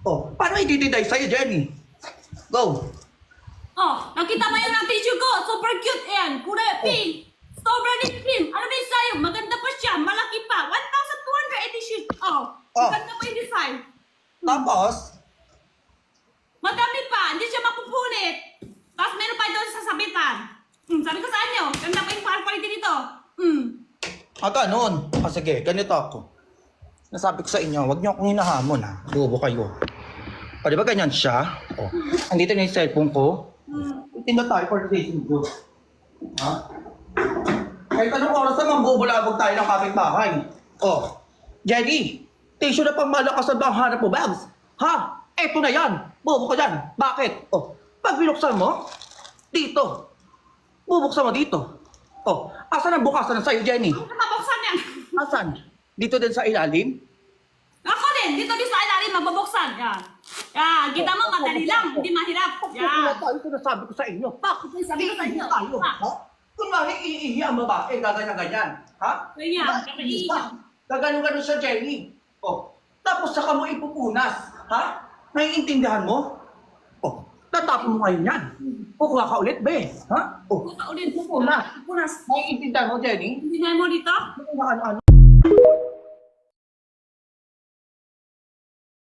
Oh, paano i-dididay sa'yo, Jenny? Go. Oh, nakita mo yung tissue ko. Super cute yan. Kulay pink. Strawberry cream. Ano ba yung sa'yo? Maganda pa siya. Malaki pa. 1,286. Oh, maganda pa yung design. Tapos, Madami pa. Hindi siya mapupunit. Tapos meron pa doon sa sabitan. Sabi ko sa inyo, ganda pa yung quality dito. ganun. Sige, ganito ako. Nasabi ko sa inyo, huwag niyo akong hinahamon, ha. Bobo kayo. O, di ba ganyan siya? O, andito na yung cellphone ko. Itin na tayo for today's video. Ha? Kahit anong oras naman, bubulabog tayo ng kapitbahay. O, Jenny, tissue na pang malakas ang hanap mo, Babs. Ha? Eto na yan. Bobo ka dyan. Bakit? O, pag binuksan mo, dito. Bubuksan mo dito. O, asan ang bukasan sa'yo, Jenny? Ano mabuksan yan? Asan? Dito din sa ilalim? Ako din. Dito din sa ilalim mabubuksan. Yan. Yan. Kita mo, madali lang. Hindi mahirap. Yan. Tayo sinasabi ko sa inyo. Bakit Sabi ko sa inyo. tayo? Ha? Kung bakit iihi ang babae, gaganyan-ganyan. Ha? Ganyan. Kakaihap. Gaganon-ganon siya, Jenny. O, tapos saka mo ipupunas. Ha? Naiintindihan mo? O, tatapon mo ngayon yan. Kukuha ka ulit, be. Ha? O, Puta ulit. punas. Punas. Naiintindihan mo, Jenny? Hindi na mo dito? Ano?